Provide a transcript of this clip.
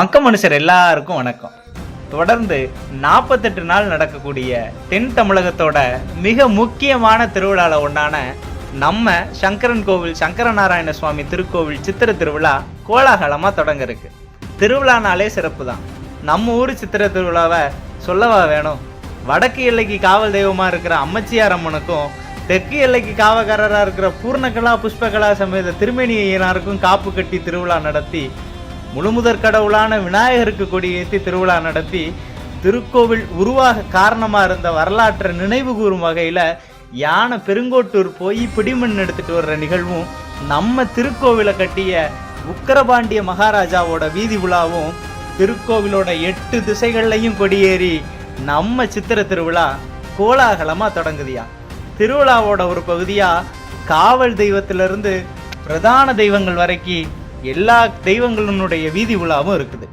மனுஷர் எல்லாருக்கும் வணக்கம். தொடர்ந்து 48 நாள் நடக்கக்கூடிய தென் தமிழகத்தோட மிக முக்கியமான திருவிழாவில் ஒன்றான நம்ம சங்கரன் கோவில் சங்கரநாராயண சுவாமி திருக்கோவில் சித்திரை திருவிழா கோலாகலமாக தொடங்க இருக்கு. திருவிழானாலே சிறப்பு தான். நம்ம ஊர் சித்திரை திருவிழாவை சொல்லவா வேணும். வடக்கு எல்லைக்கு காவல் தெய்வமாக இருக்கிற அம்மச்சியார் அம்மனுக்கும் தெற்கு எல்லைக்கு காவக்காரராக இருக்கிற பூர்ணகலா புஷ்பகலா சமேத திருமேனி ஐயனாருக்கும் காப்பு கட்டி திருவிழா நடத்தி, முழுமுதற் கடவுளான விநாயகருக்கு கொடியேற்றி திருவிழா நடத்தி, திருக்கோவில் உருவாக காரணமாக இருந்த வரலாற்றை நினைவு கூறும் வகையில் யானை பெருங்கோட்டூர் போய் பிடிமண் எடுத்துகிட்டு வர்ற நிகழ்வும், நம்ம திருக்கோவிலை கட்டிய உக்கரபாண்டிய மகாராஜாவோட வீதி விழாவும், திருக்கோவிலோட 8 திசைகள்லையும் கொடியேறி நம்ம சித்திரை திருவிழா கோலாகலமாக தொடங்குதியா. திருவிழாவோட ஒரு பகுதியாக காவல் தெய்வத்திலிருந்து பிரதான தெய்வங்கள் வரைக்கும் எல்லா தெய்வங்களினுடைய வீதி விழாவும் இருக்குது.